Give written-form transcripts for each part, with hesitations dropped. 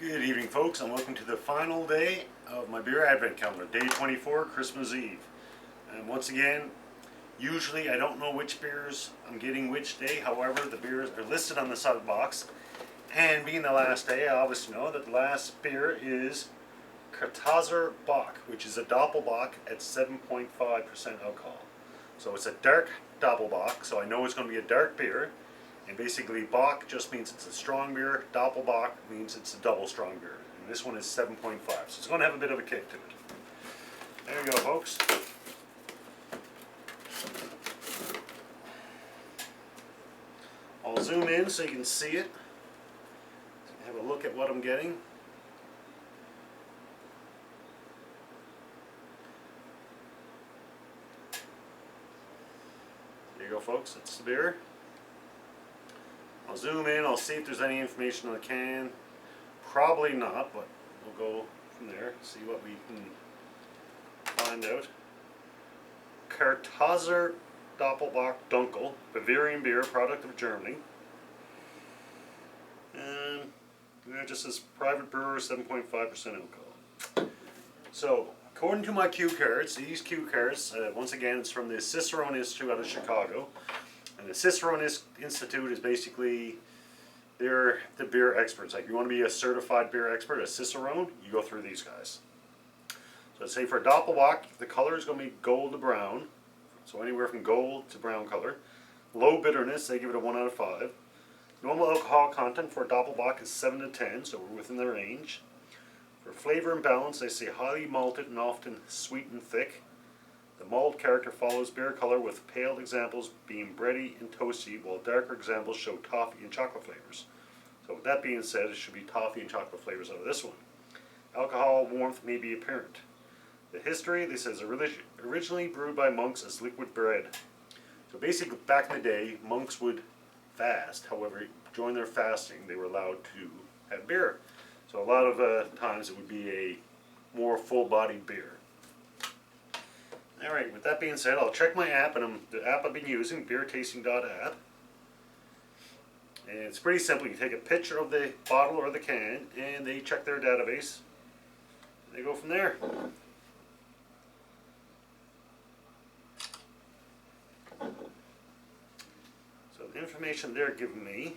Good evening, folks, and welcome to the final day of my beer advent calendar, day 24, Christmas Eve. And once again, usually I don't know which beers I'm getting which day. However, the beers are listed on the side of the box. And being the last day, I obviously know that the last beer is Kartauser Bock, which is a Doppelbock at 7.5% alcohol. So it's a dark Doppelbock, so I know it's going to be a dark beer. And basically, Bock just means it's a strong beer. Doppelbock means it's a double strong beer. And this one is 7.5, so it's going to have a bit of a kick to it. There you go, folks. I'll zoom in so you can see it. Have a look at what I'm getting. There you go, folks. That's the beer. I'll zoom in, I'll see if there's any information on the can. Probably not, but we'll go from there, see what we can find out. Kartauser Dopplebock Dunkel, Bavarian beer, product of Germany. And it just says private brewer, 7.5% alcohol. So, according to my cue cards, these cue cards, once again, it's from the Cicerone Institute out of Chicago. And the Cicerone Institute is basically, they're the beer experts. Like, you want to be a certified beer expert, a Cicerone, you go through these guys. So let's say for a Doppelbock, the color is going to be gold to brown. So anywhere from gold to brown color. Low bitterness, they give it a 1 out of 5. Normal alcohol content for a Doppelbock is 7 to 10, so we're within the range. For flavor and balance, they say highly malted and often sweet and thick. The malt character follows beer color, with pale examples being bready and toasty, while darker examples show toffee and chocolate flavors. So with that being said, it should be toffee and chocolate flavors out of this one. Alcohol warmth may be apparent. The history, this says originally brewed by monks as liquid bread. So basically, back in the day, monks would fast. However, during their fasting, they were allowed to have beer. So a lot of times it would be a more full-bodied beer. Alright, with that being said, I'll check my app, and the app I've been using, beertasting.app. And it's pretty simple. You take a picture of the bottle or the can, and they check their database. And they go from there. So the information they're giving me.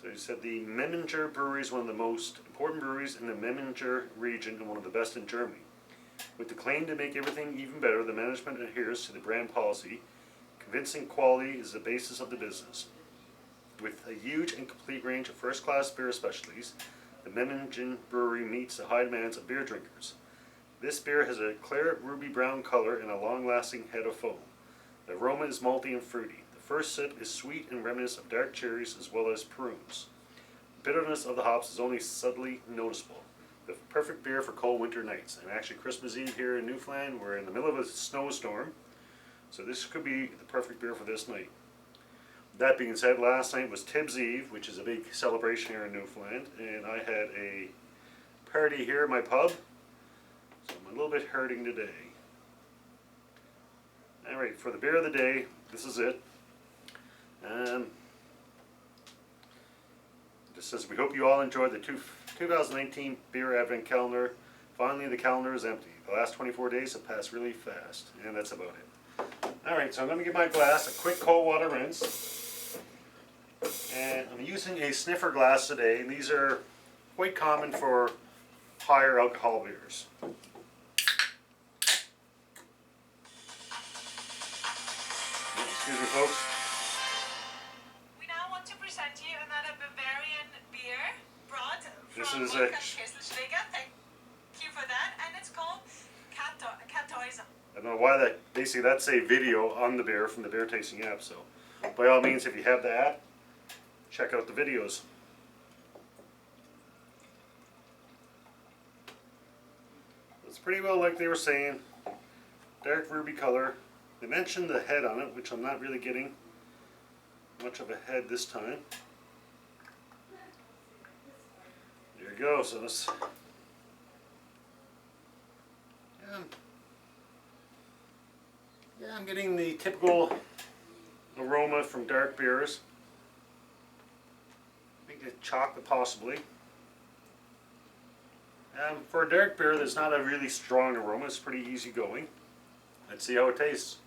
So he said the Memminger Brewery is one of the most important breweries in the Memminger region and one of the best in Germany. With the claim to make everything even better, the management adheres to the brand policy. Convincing quality is the basis of the business. With a huge and complete range of first-class beer specialties, the Memminger Brewery meets the high demands of beer drinkers. This beer has a clear ruby brown color and a long-lasting head of foam. The aroma is malty and fruity. The first sip is sweet and reminiscent of dark cherries as well as prunes. The bitterness of the hops is only subtly noticeable. The perfect beer for cold winter nights. And actually, Christmas Eve here in Newfoundland, we're in the middle of a snowstorm, so this could be the perfect beer for this night. That being said, last night was Tibbs Eve, which is a big celebration here in Newfoundland, and I had a party here at my pub, so I'm a little bit hurting today. Alright, for the beer of the day, this is it. It says, we hope you all enjoyed the 2019 Beer Advent Calendar. Finally, the calendar is empty. The last 24 days have passed really fast, and that's about it. Alright, so I'm going to give my glass a quick cold water rinse. And I'm using a sniffer glass today, and these are quite common for higher alcohol beers. Excuse me, folks. We now want to present you another Bavarian beer brought This from is Thank you for that, and it's called Kartauser. I don't know why that, basically that's a video on the beer from the Beer Tasting app, so by all means, if you have the app, check out the videos. It's pretty well like they were saying, dark ruby color. They mentioned the head on it, which I'm not really getting much of a head this time. There you go, so this, yeah, I'm getting the typical aroma from dark beers. Maybe chocolate possibly. For a dark beer, there's not a really strong aroma. It's pretty easy going. Let's see how it tastes.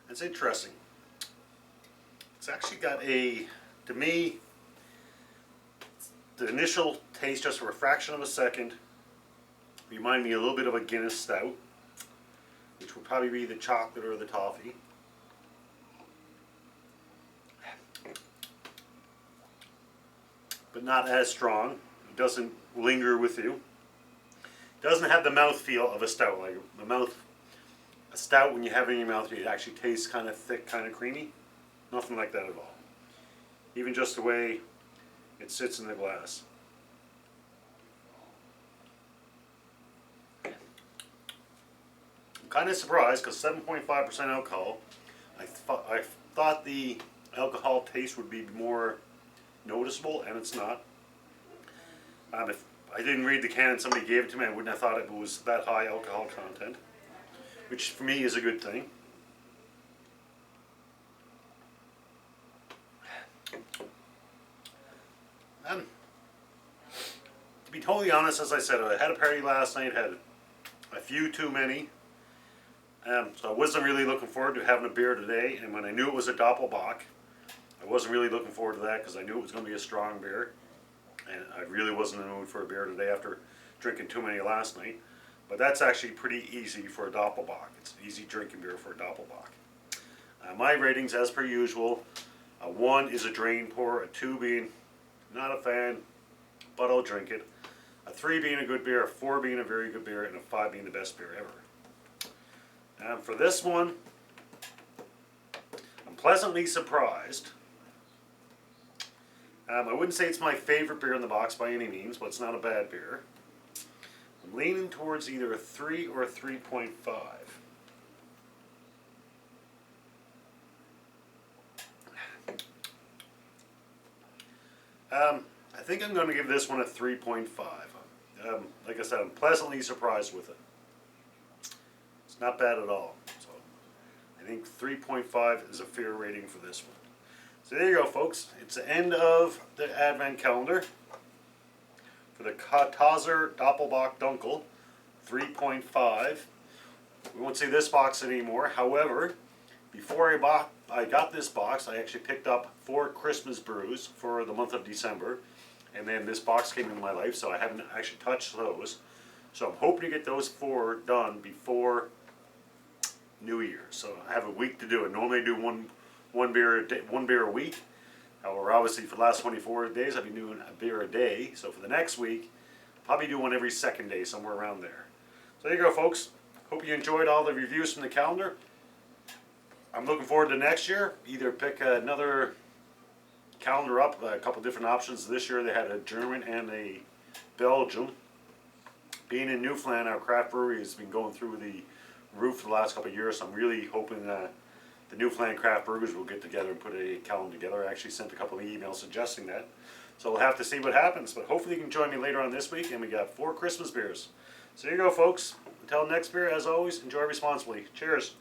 That's interesting. It's actually got a, to me, the initial taste, just for a fraction of a second, remind me a little bit of a Guinness Stout, which would probably be the chocolate or the toffee. But not as strong. It doesn't linger with you. It doesn't have the mouthfeel of a stout. Like a stout, when you have it in your mouth, it actually tastes kind of thick, kind of creamy. Nothing like that at all. Even just the way it sits in the glass. I'm kind of surprised because 7.5% alcohol. I thought the alcohol taste would be more noticeable, and it's not. If I didn't read the can and somebody gave it to me, I wouldn't have thought it was that high alcohol content, which for me is a good thing. To be totally honest, as I said, I had a party last night, had a few too many, so I wasn't really looking forward to having a beer today, and when I knew it was a Dopplebock, I wasn't really looking forward to that because I knew it was going to be a strong beer, and I really wasn't in the mood for a beer today after drinking too many last night. But that's actually pretty easy for a Dopplebock. It's an easy drinking beer for a Dopplebock. My ratings, as per usual, a 1 is a drain pour, a 2 being not a fan, but I'll drink it, a 3 being a good beer, a 4 being a very good beer, and a 5 being the best beer ever. For this one, I'm pleasantly surprised. I wouldn't say it's my favorite beer in the box by any means, but it's not a bad beer. I'm leaning towards either a 3 or a 3.5. I think I'm going to give this one a 3.5. Like I said, I'm pleasantly surprised with it. It's not bad at all. So I think 3.5 is a fair rating for this one. So there you go, folks. It's the end of the Advent calendar for the Kartauser Dopplebock Dunkel 3.5. We won't see this box anymore. However, before I got this box, I actually picked up 4 Christmas brews for the month of December. And then this box came in my life, so I haven't actually touched those. So I'm hoping to get those 4 done before New Year. So I have a week to do it. Normally I do one beer a week. However, obviously for the last 24 days I've been doing a beer a day. So for the next week, I'll probably do one every second day, somewhere around there. So there you go, folks. Hope you enjoyed all the reviews from the calendar. I'm looking forward to next year. Either pick another calendar up, a couple different options. This year they had a German and a Belgium. Being in Newfoundland, our craft brewery has been going through the roof for the last couple of years. So I'm really hoping the Newfoundland craft brewers will get together and put a calendar together. I actually sent a couple of emails suggesting that. So we'll have to see what happens. But hopefully you can join me later on this week, and we got 4 Christmas beers. So there you go, folks. Until next beer, as always, enjoy responsibly. Cheers.